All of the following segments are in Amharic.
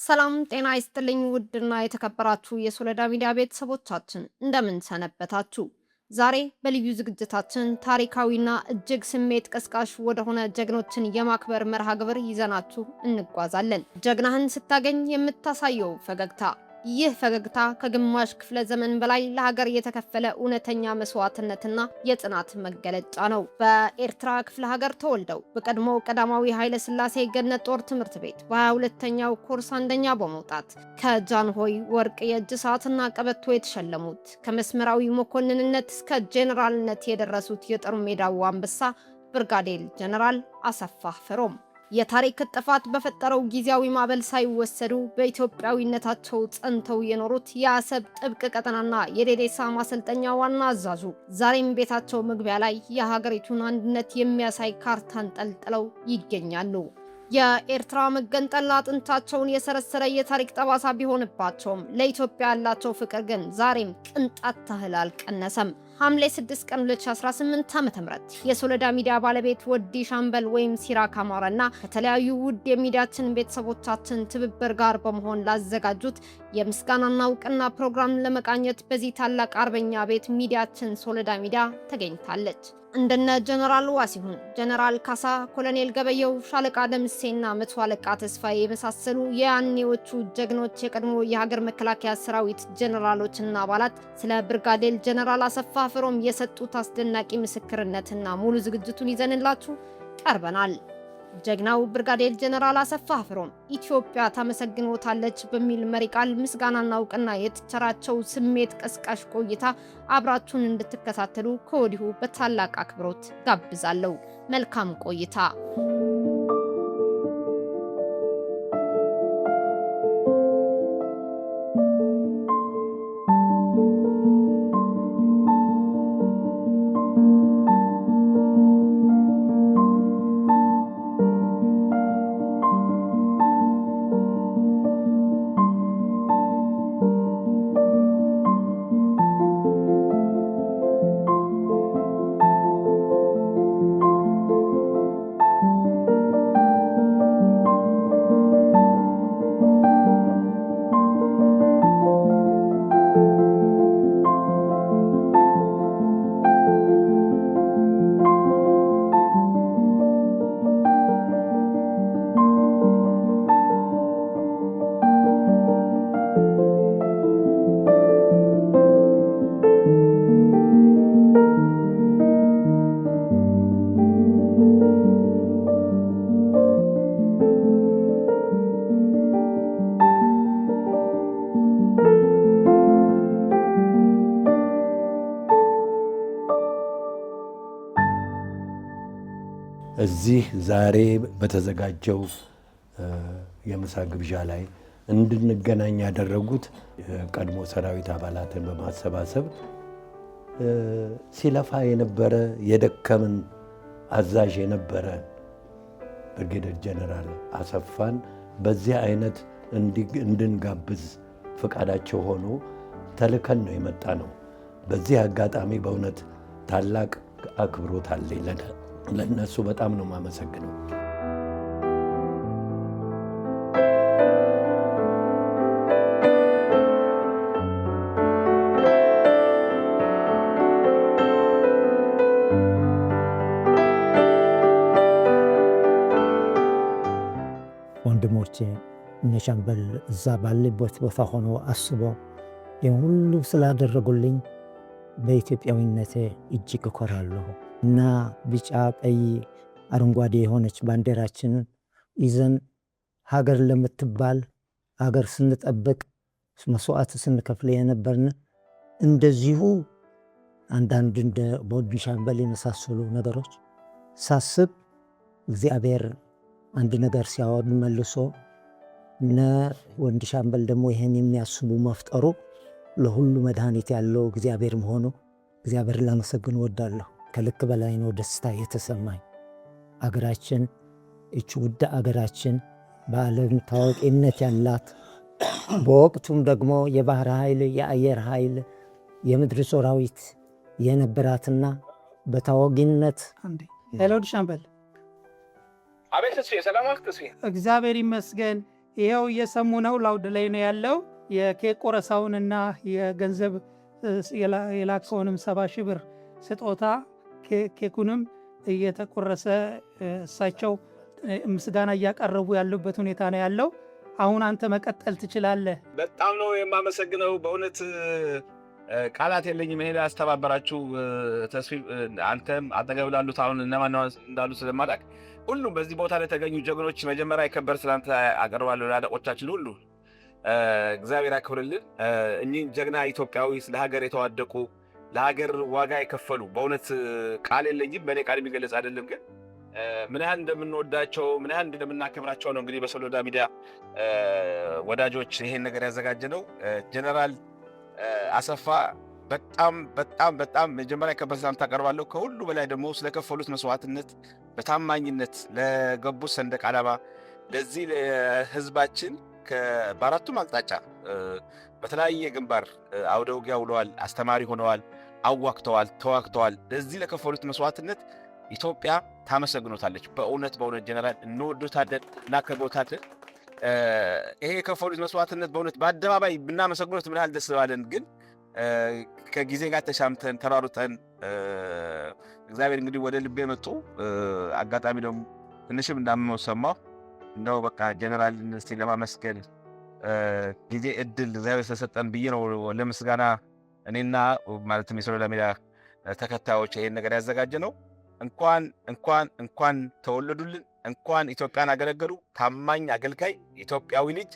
ሰላም ጤና ይስጥልኝ ውድና የተከበራችሁ የሶለዳ ሚዲያ ቤተሰቦቻችን እንደምን ሰነበታችሁ? ዛሬ በልዩ ዝግጅታችን ታሪካዊና እጅግ ስሜት ቀስቃሽ ወደሆነ ጀግኖችን የማክበር መርሃ ግብር ይዘናችሁ እንጓዛለን። ጀግናህን ስታገኝ የምታሳየው ፈገግታ፣ ይህ ፈገግታ ከግማሽ ክፍለ ዘመን በላይ ለሀገር የተከፈለ እውነተኛ መስዋዕትነትና የጽናት መገለጫ ነው። በኤርትራ ክፍለ ሀገር ተወልደው በቀድሞ ቀዳማዊ ኃይለ ሥላሴ ገነት ጦር ትምህርት ቤት በ22ኛው ኮርስ አንደኛ በመውጣት ከጃንሆይ ወርቅ የእጅ ሰዓትና ቀበቶ የተሸለሙት ከመስመራዊ መኮንንነት እስከ ጄኔራልነት የደረሱት የጦር ሜዳው አንበሳ ብርጋዴር ጄኔራል አሰፋ ፈሮም የታሪክ ጥፋት በፈጠረው ጊዜያዊ ማዕበል ሳይወሰዱ በኢትዮጵያዊነታቸው ጸንተው የኖሩት የአሰብ ጥብቅ ቀጠናና የዴዴሳ ማሰልጠኛ ዋና አዛዡ ዛሬም ቤታቸው መግቢያ ላይ የሀገሪቱን አንድነት የሚያሳይ ካርታን ጠልጥለው ይገኛሉ። የኤርትራ መገንጠል አጥንታቸውን የሰረሰረ የታሪክ ጠባሳ ቢሆንባቸውም ለኢትዮጵያ ያላቸው ፍቅር ግን ዛሬም ቅንጣት ታህል አልቀነሰም። ሐምሌ 6 ቀን 2018 ዓ.ም የሶለዳ ሚዲያ ባለቤት ወዲ ሻምበል ወይም ሲራክ አማረና ከተለያዩ ውድ የሚዲያችን ቤተሰቦቻችን ትብብር ጋር በመሆን ላዘጋጁት የምስጋናና እውቅና ፕሮግራም ለመቃኘት በዚህ ታላቅ አርበኛ ቤት ሚዲያችን ሶለዳ ሚዲያ ተገኝታለች። እንደነ ጀነራል ዋሲሁን፣ ጀነራል ካሳ፣ ኮሎኔል ገበየው፣ ሻለቃ ደምሴና መቶ አለቃ ተስፋዬ የመሳሰሉ የያኔዎቹ ጀግኖች የቀድሞ የሀገር መከላከያ ሰራዊት ጀነራሎችና አባላት ስለ ብርጋዴር ጀነራል አሰፋ ፈሮም የሰጡት አስደናቂ ምስክርነትና ሙሉ ዝግጅቱን ይዘንላችሁ ቀርበናል። ጀግናው ብርጋዴር ጀነራል አሰፋ ፈሮም ኢትዮጵያ ታመሰግኖታለች በሚል መሪ ቃል ምስጋናና እውቅና የተቸራቸው ስሜት ቀስቃሽ ቆይታ አብራችሁን እንድትከታተሉ ከወዲሁ በታላቅ አክብሮት ጋብዛለሁ። መልካም ቆይታ። እዚህ ዛሬ በተዘጋጀው የምሳ ግብዣ ላይ እንድንገናኝ ያደረጉት ቀድሞ ሰራዊት አባላትን በማሰባሰብ ሲለፋ የነበረ የደከምን አዛዥ የነበረ ብርጋዴር ጀነራል አሰፋን በዚህ አይነት እንድንጋብዝ ፈቃዳቸው ሆኖ ተልከን ነው የመጣ ነው። በዚህ አጋጣሚ በእውነት ታላቅ አክብሮት አለኝ ለነሱ በጣም ነው የማመሰግነው። ወንድሞቼ እነ ሻምበል እዛ ባለበት ቦታ ሆኖ አስቦ ሁሉ ስላደረጉልኝ በኢትዮጵያዊነቴ እጅግ እኮራለሁ እና ቢጫ ቀይ አረንጓዴ የሆነች ባንዲራችንን ይዘን ሀገር ለምትባል ሀገር ስንጠብቅ መስዋዕት ስንከፍል የነበርን እንደዚሁ አንዳንድ እንደ ወዲ ሻምበል የመሳሰሉ ነገሮች ሳስብ እግዚአብሔር አንድ ነገር ሲያወድ መልሶ ወዲ ሻምበል ደግሞ ይሄን የሚያስቡ መፍጠሩ ለሁሉ መድኃኒት ያለው እግዚአብሔር መሆኑ እግዚአብሔር ላመሰግን ወዳለሁ። ከልክ በላይ ነው ደስታ የተሰማኝ። አገራችን እቺ ውድ አገራችን በዓለም ታዋቂነት ያላት በወቅቱም ደግሞ የባህር ኃይል፣ የአየር ኃይል፣ የምድር ሰራዊት የነበራትና በታዋቂነት ሄሎ ሻምበል። አቤት ተስፋዬ፣ ሰላም አልክ ተስፋዬ? እግዚአብሔር ይመስገን። ይኸው እየሰሙ ነው። ላውድ ላይ ነው ያለው። የኬክ ቆረሳውንና የገንዘብ የላከውንም 70 ሺህ ብር ስጦታ ኬኩንም እየተቆረሰ እሳቸው ምስጋና እያቀረቡ ያሉበት ሁኔታ ነው ያለው። አሁን አንተ መቀጠል ትችላለህ። በጣም ነው የማመሰግነው። በእውነት ቃላት የለኝም። ይሄ ያስተባበራችሁ ተስፋ አንተም አጠገብ ላሉት አሁን እነማን እንዳሉ ስለማላውቅ ሁሉም በዚህ ቦታ ላይ የተገኙ ጀግኖች መጀመሪያ የከበር ስላንተ አቀርባለሁ። ለአለቆቻችን ሁሉ እግዚአብሔር ያክብርልን። እኚህ ጀግና ኢትዮጵያዊ ስለ ሀገር የተዋደቁ ለሀገር ዋጋ የከፈሉ በእውነት ቃል የለኝም። በእኔ ቃል የሚገለጽ አይደለም። ግን ምን ያህል እንደምንወዳቸው ምን ያህል እንደምናከብራቸው ነው እንግዲህ በሶሎዳ ሚዲያ ወዳጆች ይሄን ነገር ያዘጋጀ ነው። ጀነራል አሰፋ በጣም በጣም በጣም መጀመሪያ ከበር ሰላምታ አቀርባለሁ። ከሁሉ በላይ ደግሞ ስለከፈሉት መስዋዕትነት በታማኝነት ለገቡት ሰንደቅ ዓላማ ለዚህ ለህዝባችን በአራቱም አቅጣጫ በተለያየ ግንባር አውደ ውጊያ ውለዋል፣ አስተማሪ ሆነዋል፣ አዋክተዋል፣ ተዋክተዋል። ለዚህ ለከፈሉት መስዋዕትነት ኢትዮጵያ ታመሰግኖታለች። በእውነት በእውነት ጀነራል እንወዶታለን፣ እናከብሮታለን። ይሄ የከፈሉት መስዋዕትነት በእውነት በአደባባይ ብናመሰግኖት ምን ያህል ደስ ባለን። ግን ከጊዜ ጋር ተሻምተን ተሯሩጠን እግዚአብሔር እንግዲህ ወደ ልቤ መጡ። አጋጣሚ ደግሞ ትንሽም እንዳመመው ሰማሁ። እንደው በቃ ጀነራል እስቲ ለማመስገን ጊዜ እድል እግዚአብሔር ስለሰጠን ብዬ ነው ለምስጋና እኔና ማለትም የሶሎዳ ሚዲያ ተከታዮች ይሄን ነገር ያዘጋጀ ነው። እንኳን ተወለዱልን፣ እንኳን ኢትዮጵያን አገለገሉ። ታማኝ አገልጋይ ኢትዮጵያዊ ልጅ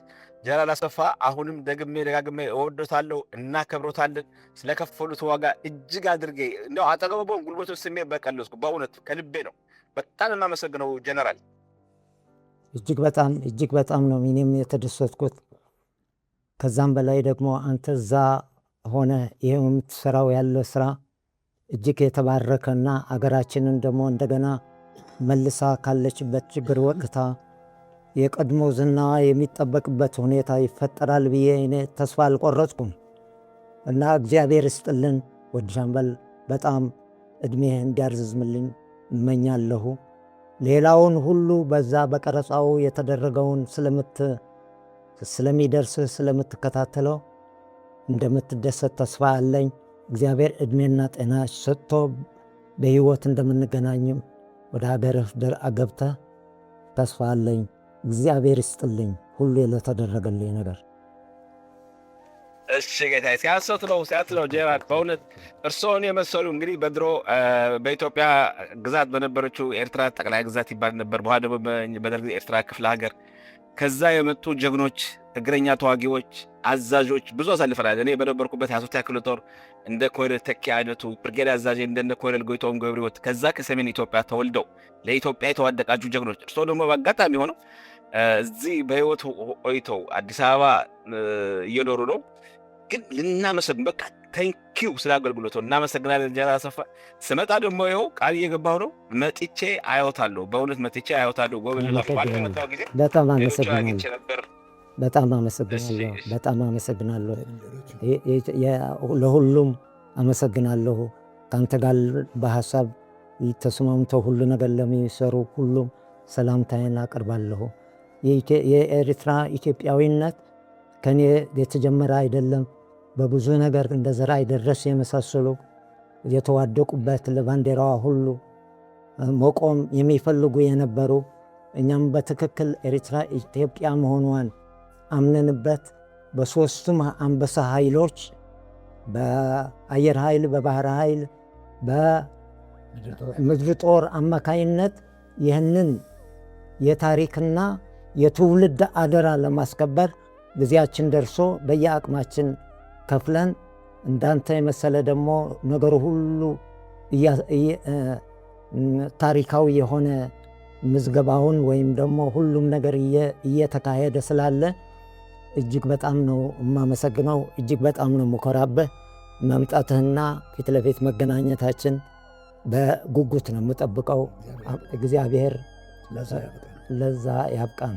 ጀነራል አሰፋ አሁንም ደጋግሜ እወዶታለሁ፣ እናከብሮታለን። ስለከፈሉት ዋጋ እጅግ አድርጌ እንደው አጠገበው ጉልበቶች ስሜ በቀለስኩ። በእውነት ከልቤ ነው በጣም የማመሰግነው ጀነራል። እጅግ በጣም ነው እኔም የተደሰትኩት። ከዛም በላይ ደግሞ አንተ እዛ ሆነ ይሄው የምትሰራው ያለ ስራ እጅግ የተባረከና አገራችንን ደግሞ እንደገና መልሳ ካለችበት ችግር ወቅታ የቀድሞ ዝናዋ የሚጠበቅበት ሁኔታ ይፈጠራል ብዬ እኔ ተስፋ አልቆረጥኩም እና እግዚአብሔር ይስጥልን። ወድ ሻምበል በጣም እድሜህ እንዲያርዝምልኝ እመኛለሁ። ሌላውን ሁሉ በዛ በቀረጻው የተደረገውን ስለሚደርስህ ስለምትከታተለው እንደምትደሰት ተስፋ አለኝ። እግዚአብሔር እድሜና ጤና ሰጥቶ በሕይወት እንደምንገናኝም ወደ ሀገርህ ገብተህ ተስፋ አለኝ። እግዚአብሔር ይስጥልኝ ሁሉ ለተደረገልኝ ነገር። እሺ ጌታዬ፣ ሲያንሰት ነው ጀነራል። በእውነት እርስዎን የመሰሉ እንግዲህ በድሮ በኢትዮጵያ ግዛት በነበረችው ኤርትራ ጠቅላይ ግዛት ይባል ነበር። በኋላ ደግሞ በደርግ ኤርትራ ክፍለ ሀገር ከዛ የመጡ ጀግኖች፣ እግረኛ ተዋጊዎች፣ አዛዦች ብዙ አሳልፈናል። እኔ በነበርኩበት 23ኛ ክፍለ ጦር እንደ ኮሎኔል ተኪ አይነቱ ብርጌድ አዛዥ እንደነ ኮሎኔል ጎይቶም ገብረሕይወት ከዛ ከሰሜን ኢትዮጵያ ተወልደው ለኢትዮጵያ የተዋደቃችሁ ጀግኖች፣ እርስዎ ደግሞ በአጋጣሚ ሆነው እዚህ በህይወት ቆይተው አዲስ አበባ እየኖሩ ነው። ግን ልናመሰግን በቃ ታንኪዩ ስለ አገልግሎቱ እናመሰግናለን ጀነራል አሰፋ። ስመጣ ደግሞ ይኸው ቃል እየገባሁ ነው፣ መጥቼ አያወታለሁ። በእውነት መጥቼ አያወታለሁ። በጣም አመሰግናለሁ። ለሁሉም አመሰግናለሁ። ከአንተ ጋር በሀሳብ ተስማምተው ሁሉ ነገር ለሚሰሩ ሁሉም ሰላምታዬን አቀርባለሁ። የኤርትራ ኢትዮጵያዊነት ከኔ የተጀመረ አይደለም። በብዙ ነገር እንደ ዘራ አይደረስ የመሳሰሉ የተዋደቁበት ለባንዲራዋ ሁሉ መቆም የሚፈልጉ የነበሩ እኛም በትክክል ኤርትራ ኢትዮጵያ መሆኗን አምነንበት በሶስቱም አንበሳ ኃይሎች በአየር ኃይል፣ በባህር ኃይል፣ በምድር ጦር አማካይነት ይህንን የታሪክና የትውልድ አደራ ለማስከበር ጊዜያችን ደርሶ በየአቅማችን ከፍለን እንዳንተ የመሰለ ደግሞ ነገሩ ሁሉ ታሪካዊ የሆነ ምዝገባውን ወይም ደግሞ ሁሉም ነገር እየተካሄደ ስላለ እጅግ በጣም ነው የማመሰግነው። እጅግ በጣም ነው የምኮራብህ። መምጣትህና ፊት ለፊት መገናኘታችን በጉጉት ነው የምጠብቀው። እግዚአብሔር ለዛ ያብቃን።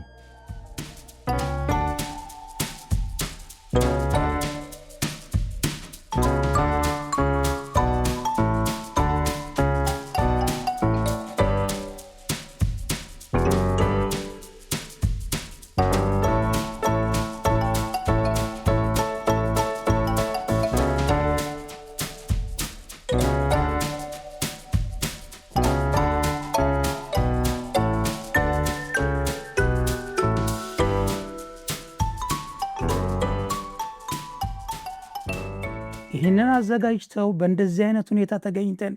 ይህንን አዘጋጅተው በእንደዚህ አይነት ሁኔታ ተገኝተን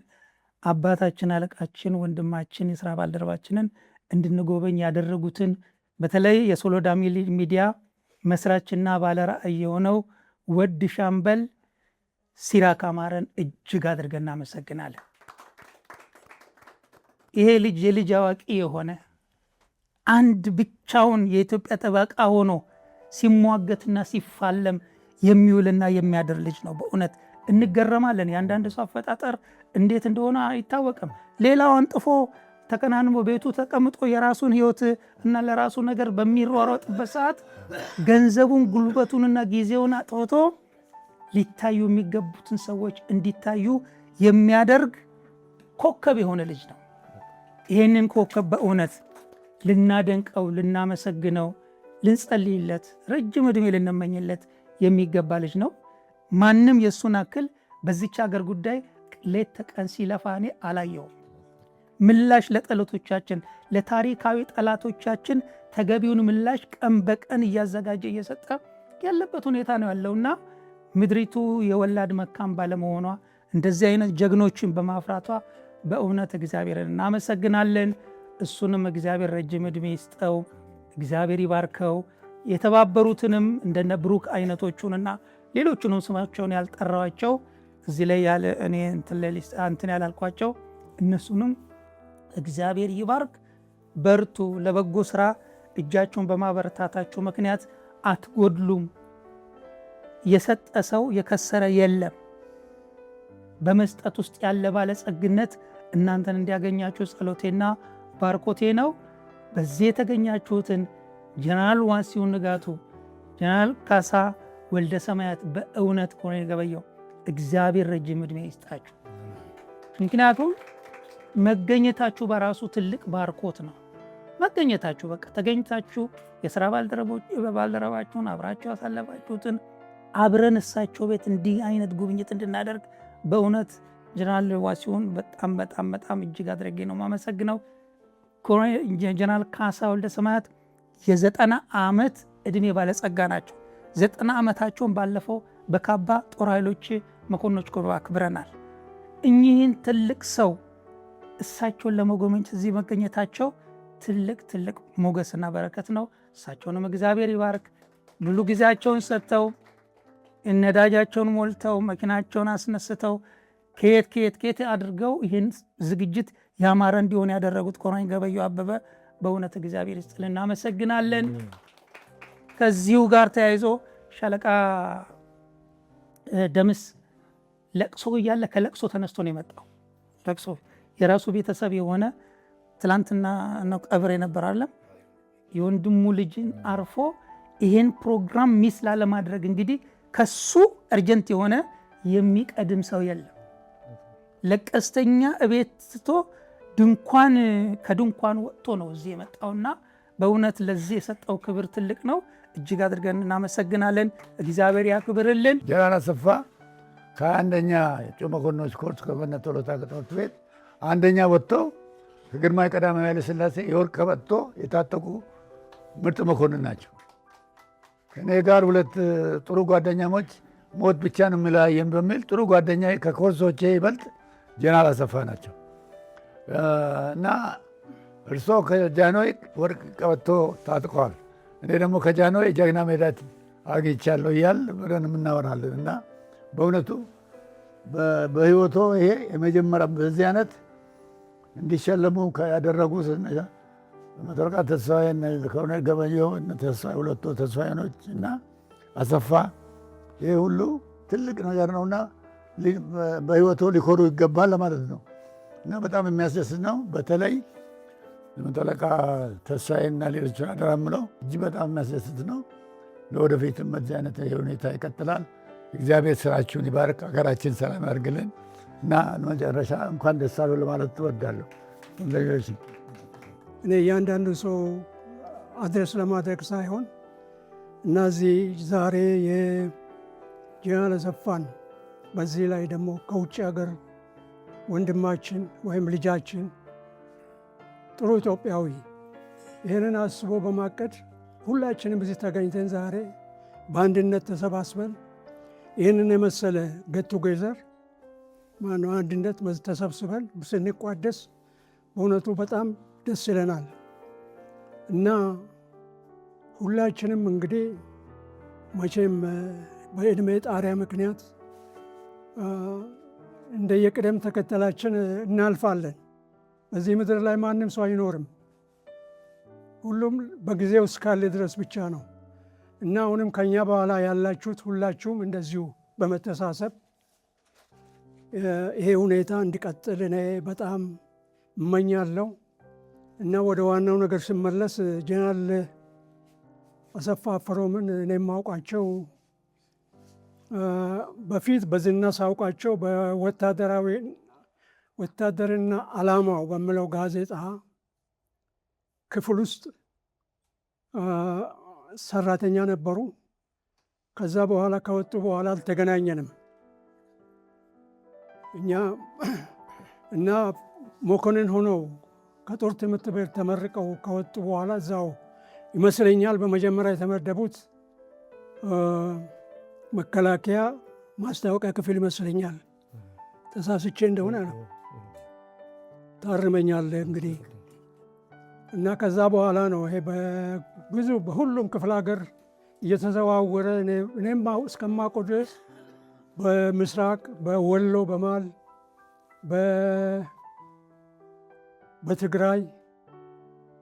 አባታችን፣ አለቃችን፣ ወንድማችን፣ የስራ ባልደረባችንን እንድንጎበኝ ያደረጉትን በተለይ የሶሎዳ ሚዲያ መስራችና ባለራዕይ የሆነው ወድ ሻምበል ሲራክ አማረን እጅግ አድርገን እናመሰግናለን። ይሄ ልጅ የልጅ አዋቂ የሆነ አንድ ብቻውን የኢትዮጵያ ጠበቃ ሆኖ ሲሟገትና ሲፋለም የሚውልና የሚያድር ልጅ ነው። በእውነት እንገረማለን። የአንዳንድ ሰው አፈጣጠር እንዴት እንደሆነ አይታወቅም። ሌላው አንጥፎ ተከናንቦ ቤቱ ተቀምጦ የራሱን ሕይወት እና ለራሱ ነገር በሚሯሯጥበት ሰዓት ገንዘቡን ጉልበቱንና ጊዜውን አጥፍቶ ሊታዩ የሚገቡትን ሰዎች እንዲታዩ የሚያደርግ ኮከብ የሆነ ልጅ ነው። ይህንን ኮከብ በእውነት ልናደንቀው፣ ልናመሰግነው፣ ልንጸልይለት፣ ረጅም ዕድሜ ልንመኝለት የሚገባ ልጅ ነው። ማንም የእሱን አክል በዚች ሀገር ጉዳይ ሌት ተቀን ሲለፋ እኔ አላየውም። ምላሽ ለጠላቶቻችን፣ ለታሪካዊ ጠላቶቻችን ተገቢውን ምላሽ ቀን በቀን እያዘጋጀ እየሰጠ ያለበት ሁኔታ ነው ያለውና ምድሪቱ የወላድ መካን ባለመሆኗ እንደዚህ አይነት ጀግኖችን በማፍራቷ በእውነት እግዚአብሔርን እናመሰግናለን። እሱንም እግዚአብሔር ረጅም ዕድሜ ይስጠው፣ እግዚአብሔር ይባርከው። የተባበሩትንም እንደነ ብሩክ አይነቶቹንና ሌሎቹንም ስማቸውን ያልጠራዋቸው እዚህ ላይ ያለ እኔ እንትን ያላልኳቸው እነሱንም እግዚአብሔር ይባርክ። በርቱ። ለበጎ ስራ እጃቸውን በማበረታታቸው ምክንያት አትጎድሉም። የሰጠ ሰው የከሰረ የለም። በመስጠት ውስጥ ያለ ባለጸግነት እናንተን እንዲያገኛችሁ ጸሎቴና ባርኮቴ ነው። በዚህ የተገኛችሁትን ጀነራል ዋሲሁን ንጋቱ፣ ጀነራል ካሳ ወልደ ሰማያት፣ በእውነት ኮሎኔል ገበየሁ እግዚአብሔር ረጅም ዕድሜ ይስጣችሁ። ምክንያቱም መገኘታችሁ በራሱ ትልቅ ባርኮት ነው። መገኘታችሁ በቃ ተገኝታችሁ የሥራ ባልደረባችሁን አብራችሁ ያሳለፋችሁትን አብረን እሳቸው ቤት እንዲህ አይነት ጉብኝት እንድናደርግ በእውነት ጀነራል ዋሲሁን በጣም በጣም በጣም እጅግ አድርጌ ነው የማመሰግነው። ጀነራል ካሳ ወልደ ሰማያት የ90 ዓመት ዕድሜ ባለጸጋ ናቸው። 90 ዓመታቸውን ባለፈው በካባ ጦር ኃይሎች መኮንኖች አክብረናል። እኚህን ትልቅ ሰው እሳቸውን ለመጎብኘት እዚህ መገኘታቸው ትልቅ ትልቅ ሞገስና በረከት ነው። እሳቸውንም እግዚአብሔር ይባርክ። ሙሉ ጊዜያቸውን ሰጥተው ነዳጃቸውን ሞልተው መኪናቸውን አስነስተው ከየት አድርገው ይህን ዝግጅት ያማረ እንዲሆን ያደረጉት ኮሎኔል ገበየሁ አበበ በእውነት እግዚአብሔር ይስጥልን፣ እናመሰግናለን። ከዚሁ ጋር ተያይዞ ሻለቃ ደምስ ለቅሶ እያለ ከለቅሶ ተነስቶ ነው የመጣው። ለቅሶ የራሱ ቤተሰብ የሆነ ትላንትና ነው ቀብር የነበር አለም የወንድሙ ልጅን አርፎ ይሄን ፕሮግራም ሚስ ላለማድረግ እንግዲህ ከሱ እርጀንት የሆነ የሚቀድም ሰው የለም። ለቀስተኛ እቤት ትቶ ከድንኳን ወጥቶ ነው እዚህ የመጣውና በእውነት ለዚህ የሰጠው ክብር ትልቅ ነው። እጅግ አድርገን እናመሰግናለን። እግዚአብሔር ያክብርልን። ጀነራል አሰፋ ከአንደኛ የእጩ መኮንኖች ኮርስ ከገነት ቶሎታ ትምህርት ቤት አንደኛ ወጥተው ከግርማዊ ቀዳማዊ ኃይለ ሥላሴ የወርቅ ቀበቶ የታጠቁ ምርጥ መኮንን ናቸው። ከእኔ ጋር ሁለት ጥሩ ጓደኛሞች ሞት ብቻ ነው የሚለያየን በሚል ጥሩ ጓደኛ ከኮርሶቼ ይበልጥ ጀነራል አሰፋ ናቸው እና እርስዎ ከጃንሆይ ወርቅ ቀበቶ ታጥቀዋል፣ እኔ ደግሞ ከጃንሆይ ጀግና ሜዳት አግኝቻለሁ እያል ብለን የምናወራለን እና በእውነቱ በህይወቶ ይሄ የመጀመሪያ በዚህ አይነት እንዲሸለሙ ያደረጉት መቶ አለቃ ተስፋዬ፣ ኮሎኔል ገበየሁ፣ ሁለቱ ተስፋዬኖች እና አሰፋ ይህ ሁሉ ትልቅ ነገር ነውና በህይወቶ ሊኮሩ ይገባል ለማለት ነው እና በጣም የሚያስደስት ነው። በተለይ መቶ አለቃ ተስፋዬና ሌሎችን አደራ የምለው እጅግ በጣም የሚያስደስት ነው። ለወደፊትም በዚህ አይነት ሁኔታ ይቀጥላል። እግዚአብሔር ስራችሁን ይባርክ፣ ሀገራችን ሰላም ያድርግልን እና መጨረሻ እንኳን ደስ አለው ለማለት ትወዳለሁ። እኔ እያንዳንዱ ሰው አድረስ ለማድረግ ሳይሆን እነዚህ ዛሬ የጀነራል አሰፋን በዚህ ላይ ደግሞ ከውጭ ሀገር ወንድማችን ወይም ልጃችን ጥሩ ኢትዮጵያዊ ይህንን አስቦ በማቀድ ሁላችንም እዚህ ተገኝተን ዛሬ በአንድነት ተሰባስበን ይህንን የመሰለ ጌት ቱጌዘር ማነው አንድነት ተሰብስበን ስንቋደስ በእውነቱ በጣም ደስ ይለናል እና ሁላችንም እንግዲህ መቼም በዕድሜ ጣሪያ ምክንያት እንደየቅደም ተከተላችን እናልፋለን። በዚህ ምድር ላይ ማንም ሰው አይኖርም። ሁሉም በጊዜው እስካለ ድረስ ብቻ ነው እና አሁንም ከኛ በኋላ ያላችሁት ሁላችሁም እንደዚሁ በመተሳሰብ ይሄ ሁኔታ እንዲቀጥል እኔ በጣም እመኛለሁ እና ወደ ዋናው ነገር ስመለስ ጀነራል አሰፋ አፈወርቅን እኔ የማውቃቸው በፊት በዝና ሳውቃቸው ወታደርና ዓላማው በሚለው ጋዜጣ ክፍል ውስጥ ሰራተኛ ነበሩ። ከዛ በኋላ ከወጡ በኋላ አልተገናኘንም እኛ እና መኮንን ሆነው ከጦር ትምህርት ቤት ተመርቀው ከወጡ በኋላ እዛው ይመስለኛል በመጀመሪያ የተመደቡት መከላከያ ማስታወቂያ ክፍል ይመስለኛል። ተሳስቼ እንደሆነ ነው ታርመኛለህ እንግዲህ። እና ከዛ በኋላ ነው ይሄ ብዙ በሁሉም ክፍለ ሀገር እየተዘዋወረ እኔም እስከማውቀው ድረስ በምስራቅ፣ በወሎ፣ በማል፣ በትግራይ፣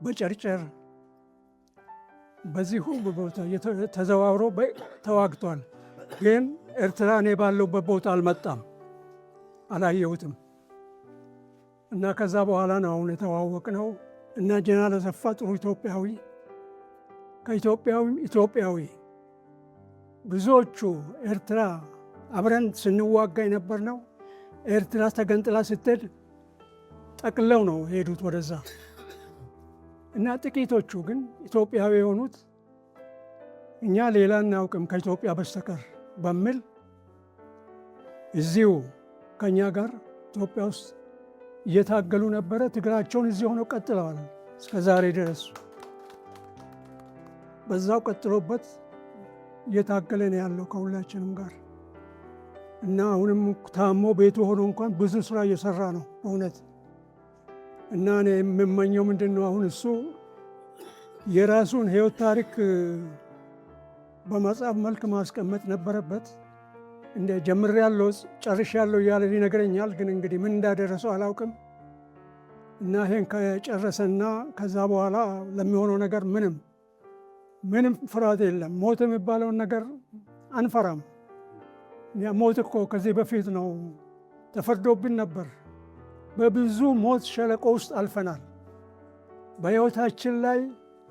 በጨርጨር በዚህ ሁሉ ቦታ ተዘዋውሮ ተዋግቷል። ግን ኤርትራ እኔ ባለሁበት ቦታ አልመጣም፣ አላየሁትም። እና ከዛ በኋላ ነው አሁን የተዋወቅነው እና ጀነራል አሰፋ ጥሩ ኢትዮጵያዊ፣ ከኢትዮጵያዊም ኢትዮጵያዊ ብዙዎቹ ኤርትራ አብረን ስንዋጋ የነበር ነው። ኤርትራ ተገንጥላ ስትሄድ ጠቅለው ነው ሄዱት ወደዛ እና ጥቂቶቹ ግን ኢትዮጵያዊ የሆኑት እኛ ሌላ እናውቅም ከኢትዮጵያ በስተቀር በሚል እዚሁ ከእኛ ጋር ኢትዮጵያ ውስጥ እየታገሉ ነበረ። ትግራቸውን እዚህ ሆነው ቀጥለዋል እስከ ዛሬ ድረስ። በዛው ቀጥሎበት እየታገለ ነው ያለው ከሁላችንም ጋር እና አሁንም ታሞ ቤቱ ሆኖ እንኳን ብዙ ስራ እየሰራ ነው በእውነት። እና እኔ የምመኘው ምንድን ነው አሁን እሱ የራሱን ህይወት ታሪክ በመጽሐፍ መልክ ማስቀመጥ ነበረበት። እንደ ጀምሬያለሁ ጨርሻለሁ እያለ ይነግረኛል። ግን እንግዲህ ምን እንዳደረሰው አላውቅም። እና ይሄን ከጨረሰና ከዛ በኋላ ለሚሆነው ነገር ምንም ፍርሃት የለም። ሞት የሚባለውን ነገር አንፈራም። ሞት እኮ ከዚህ በፊት ነው ተፈርዶብን ነበር። በብዙ ሞት ሸለቆ ውስጥ አልፈናል። በሕይወታችን ላይ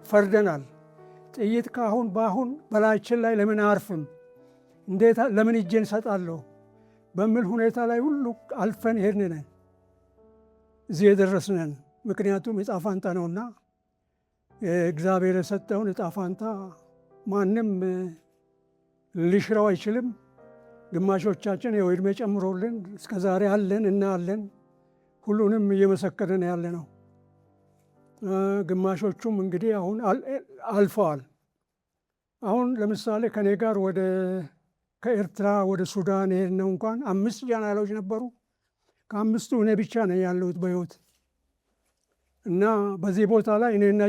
ፈርደናል። ጥይት ካሁን በአሁን በላያችን ላይ ለምን አያርፍም? እንዴት ለምን እጄን እሰጣለሁ? በሚል ሁኔታ ላይ ሁሉ አልፈን ሄድን ነን እዚህ የደረስነን። ምክንያቱም ዕጣ ፈንታ ነውና እግዚአብሔር የሰጠውን ዕጣ ፈንታ ማንም ሊሽረው አይችልም። ግማሾቻችን ያው ዕድሜ ጨምሮልን እስከ ዛሬ አለን እና አለን ሁሉንም እየመሰከርን ያለ ነው። ግማሾቹም እንግዲህ አሁን አልፈዋል። አሁን ለምሳሌ ከኔ ጋር ከኤርትራ ወደ ሱዳን የሄድነው እንኳን 5 ጀነራሎች ነበሩ። ከ5ቱ እኔ ብቻ ነኝ ያለሁት በሕይወት እና በዚህ ቦታ ላይ እኔና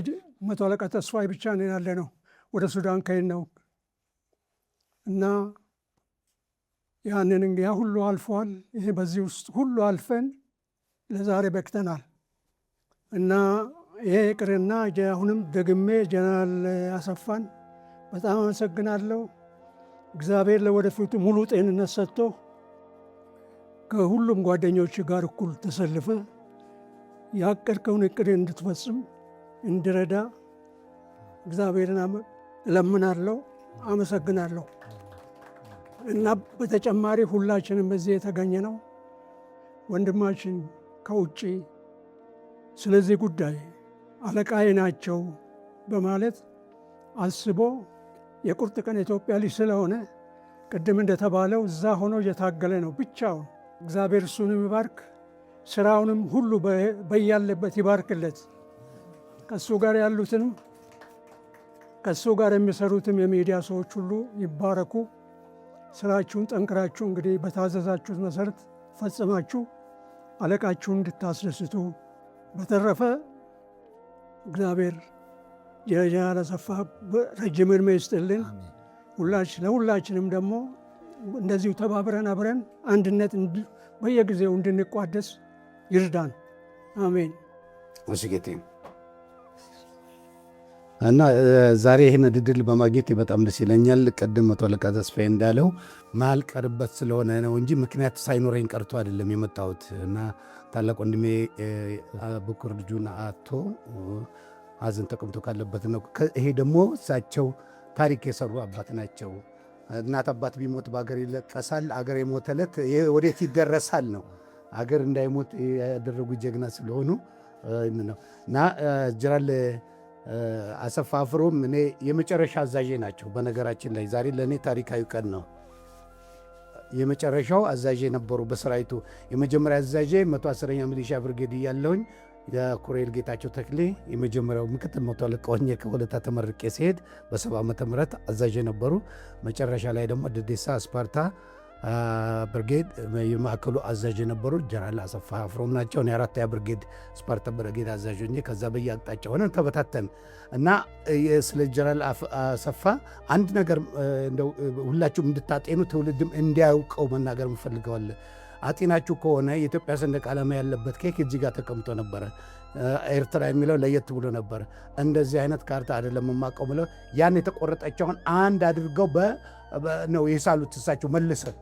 100 አለቃ ተስፋዬ ብቻ ነን ያለ ነው ወደ ሱዳን ከሄድነው እና ያንን እንግዲህ ያ ሁሉ አልፏል። ይሄ በዚህ ውስጥ ሁሉ አልፈን ለዛሬ በቅተናል እና ይሄ ቅርና አሁንም ደግሜ ጀነራል አሰፋን በጣም አመሰግናለሁ። እግዚአብሔር ለወደፊቱ ሙሉ ጤንነት ሰጥቶ ከሁሉም ጓደኞች ጋር እኩል ተሰልፈ ያቀድከውን እቅድ እንድትፈጽም እንድረዳ እግዚአብሔርን እለምናለሁ። አመሰግናለሁ። እና በተጨማሪ ሁላችንም በዚህ የተገኘ ነው ወንድማችን ከውጭ ስለዚህ ጉዳይ አለቃዬ ናቸው በማለት አስቦ የቁርጥ ቀን ኢትዮጵያ ልጅ ስለሆነ ቅድም እንደተባለው እዛ ሆኖ እየታገለ ነው ብቻውን። እግዚአብሔር እሱንም ይባርክ፣ ስራውንም ሁሉ በያለበት ይባርክለት። ከእሱ ጋር ያሉትንም ከእሱ ጋር የሚሰሩትም የሚዲያ ሰዎች ሁሉ ይባረኩ። ስራችሁን ጠንክራችሁ እንግዲህ በታዘዛችሁት መሰረት ፈጽማችሁ አለቃችሁን እንድታስደስቱ። በተረፈ እግዚአብሔር ጀነራል አሰፋ ረጅም ዕድሜ ይስጥልን። ለሁላችንም ደግሞ እንደዚሁ ተባብረን አብረን አንድነት በየጊዜው እንድንቋደስ ይርዳን። አሜን። ወስጌቴ እና ዛሬ ይህን እድል በማግኘት በጣም ደስ ይለኛል። ቅድም መቶ አለቃ ተስፋዬ እንዳለው መሀል ቀርበት ስለሆነ ነው እንጂ ምክንያት ሳይኖረኝ ቀርቶ አይደለም የመጣሁት። እና ታላቅ ወንድሜ ብኩር ልጁን አቶ ሀዘን ተቀምጦ ካለበት ነው። ይሄ ደግሞ እሳቸው ታሪክ የሰሩ አባት ናቸው። እናት አባት ቢሞት በአገር ይለቀሳል፣ አገር የሞተለት ወዴት ይደረሳል ነው። አገር እንዳይሞት ያደረጉ ጀግና ስለሆኑ ነው። እና ጀነራል አሰፋ አፍሮም እኔ የመጨረሻ አዛዤ ናቸው። በነገራችን ላይ ዛሬ ለእኔ ታሪካዊ ቀን ነው። የመጨረሻው አዛዤ ነበሩ በሰራዊቱ። የመጀመሪያ አዛዤ 110ኛ ሚሊሻ ብርጌድ እያለሁኝ የኮሎኔል ጌታቸው ተክሌ የመጀመሪያው ምክትል መቶ አለቃ ሆኜ ከወለታ ተመርቄ ሲሄድ በ70 ዓመተ ምህረት አዛዥ ነበሩ። መጨረሻ ላይ ደግሞ ደዴሳ ስፓርታ ብርጌድ የማዕከሉ አዛዥ ነበሩ ጀነራል አሰፋ አፍሮም ናቸው። እኔ 4ኛ ብርጌድ ስፓርታ ብርጌድ አዛዥ ሆኜ ከዛ በየአቅጣጫ ሆነን ተበታተን እና ስለ ጀነራል አሰፋ አንድ ነገር እንደው ሁላችሁም እንድታጤኑ ትውልድም እንዲያውቀው መናገር እንፈልገዋለን። አጤናችሁ ከሆነ የኢትዮጵያ ሰንደቅ ዓላማ ያለበት ኬክ እዚህ ጋር ተቀምጦ ነበረ። ኤርትራ የሚለው ለየት ብሎ ነበረ። እንደዚህ አይነት ካርታ አይደለም የማውቀው ብለው ያን የተቆረጠችውን አንድ አድርገው ነው የሳሉት እሳቸው መልሰን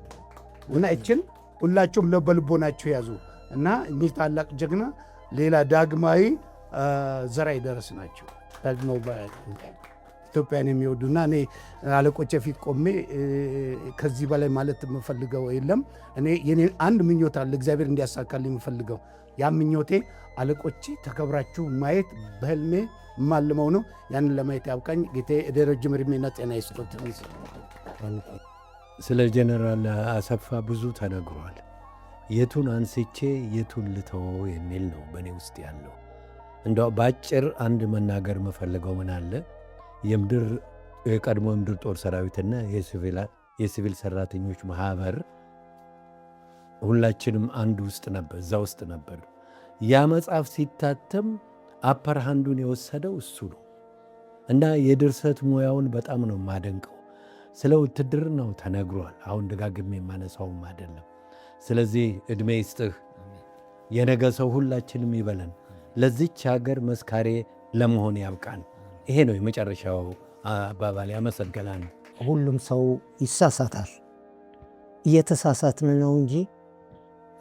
እና እችን ሁላችሁም በልቦናችሁ ያዙ እና እኚህ ታላቅ ጀግና ሌላ ዳግማዊ ዘርአይ ደረስ ናቸው። ኢትዮጵያን የሚወዱና እኔ አለቆቼ ፊት ቆሜ ከዚህ በላይ ማለት የምፈልገው የለም። እኔ የኔ አንድ ምኞት አለ እግዚአብሔር እንዲያሳካልኝ የምፈልገው ያ ምኞቴ አለቆቼ ተከብራችሁ ማየት በህልሜ የማልመው ነው። ያንን ለማየት ያብቃኝ። ጌታዬ ረጅም ዕድሜና ጤና ይስጦት። ስለ ጀነራል አሰፋ ብዙ ተነግሯል። የቱን አንስቼ የቱን ልተወው የሚል ነው በእኔ ውስጥ ያለው። እንደው በአጭር አንድ መናገር የምፈልገው ምን አለ የቀድሞ የምድር ጦር ሰራዊትና የሲቪል ሰራተኞች ማህበር ሁላችንም አንድ ውስጥ ነበር፣ እዛ ውስጥ ነበር። ያ መጽሐፍ ሲታተም አፐር ሃንዱን የወሰደው እሱ ነው እና የድርሰት ሙያውን በጣም ነው የማደንቀው። ስለ ውትድርናው ተነግሯል። አሁን ደጋግሜ የማነሳውም አይደለም። ስለዚህ ዕድሜ ይስጥህ፣ የነገ ሰው ሁላችንም ይበለን፣ ለዚች ሀገር መስካሬ ለመሆን ያብቃን። ይሄ ነው የመጨረሻው አባባል። ያመሰግናል። ሁሉም ሰው ይሳሳታል። እየተሳሳትን ነው እንጂ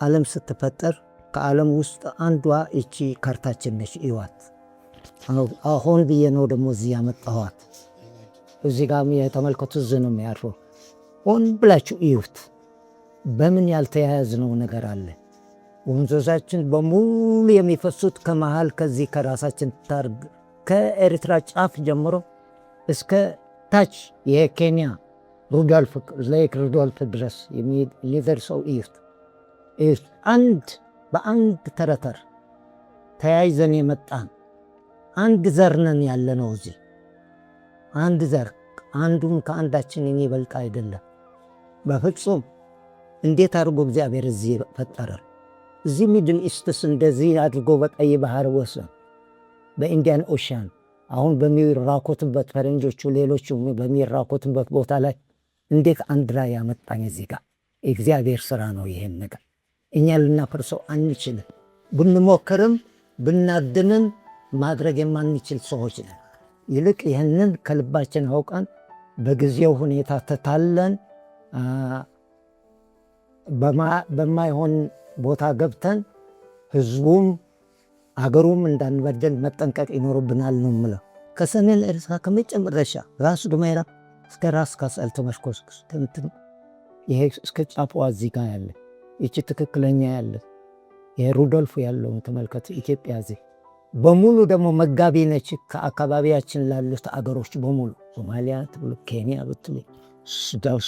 ዓለም ስትፈጠር ከዓለም ውስጥ አንዷ እቺ ካርታችን ነች። ይዋት አሁን ብዬ ነው ደግሞ እዚህ ያመጣኋት። እዚህ ጋር የተመልከቱ እዚህ ነው የሚያርፈው። ሆን ብላችሁ እዩት። በምን ያልተያያዝነው ነገር አለ? ወንዞቻችን በሙሉ የሚፈሱት ከመሃል ከዚህ ከራሳችን ታርግ ከኤርትራ ጫፍ ጀምሮ እስከ ታች የኬንያ ሌክ ሩዶልፍ ድረስ የሚደርሰው እዩት። በአንድ ተረተር ተያይዘን የመጣን አንድ ዘር ነን ያለ ነው። እዚህ አንድ ዘር አንዱን ከአንዳችን የሚበልጥ አይደለም በፍጹም። እንዴት አድርጎ እግዚአብሔር እዚህ ፈጠረን? እዚህ ሚድል ኢስትስ እንደዚህ አድርጎ በቀይ ባህር ወሰን በኢንዲያን ኦሽያን አሁን በሚራኮትበት ፈረንጆቹ ሌሎቹ በሚራኮትበት ቦታ ላይ እንዴት አንድ ላይ ያመጣኝ እዚህ ጋር እግዚአብሔር ስራ ነው። ይሄን ነገር እኛ ልናፈርሰው አንችልም። ብንሞክርም ብናድንም ማድረግ የማንችል ሰዎች ነን። ይልቅ ይህንን ከልባችን አውቀን በጊዜው ሁኔታ ተታለን በማይሆን ቦታ ገብተን ህዝቡም አገሩም እንዳንበደል መጠንቀቅ ይኖርብናል ነው የምለው። ከሰሜን ኤርትራ ከመጨረሻ ራስ ዱሜራ እስከ ራስ ካስል ተመሽኮስ ይሄ እስከ ጫፏ እዚህ ጋር ያለ ይቺ ትክክለኛ ያለ ይሄ ሩዶልፍ ያለው ተመልከቱ። ኢትዮጵያ እዚህ በሙሉ ደግሞ መጋቢ ነች ከአካባቢያችን ላሉት አገሮች በሙሉ ሶማሊያ ብትሉ፣ ኬንያ ብትሉ፣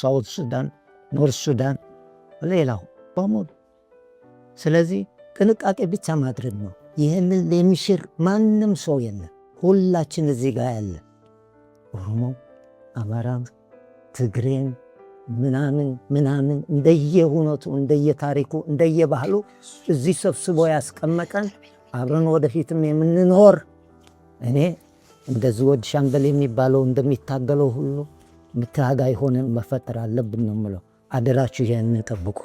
ሳውት ሱዳን፣ ኖርት ሱዳን፣ ሌላው በሙሉ። ስለዚህ ጥንቃቄ ብቻ ማድረግ ነው። ይህንን የሚሽር ማንም ሰው የለም። ሁላችን እዚህ ጋር ያለ ኦሮሞ፣ አማራም፣ ትግሬም፣ ምናምን ምናምን እንደየሁነቱ እንደየታሪኩ እንደየባህሉ እዚህ ሰብስቦ ያስቀመጠን አብረን ወደፊትም የምንኖር እኔ እንደዚህ ወድ ሻምበል የሚባለው እንደሚታገለው ሁሉ ምታጋይ ሆነን መፈጠር አለብን ነው የምለው። አደራችሁ ይሄን ጠብቁ።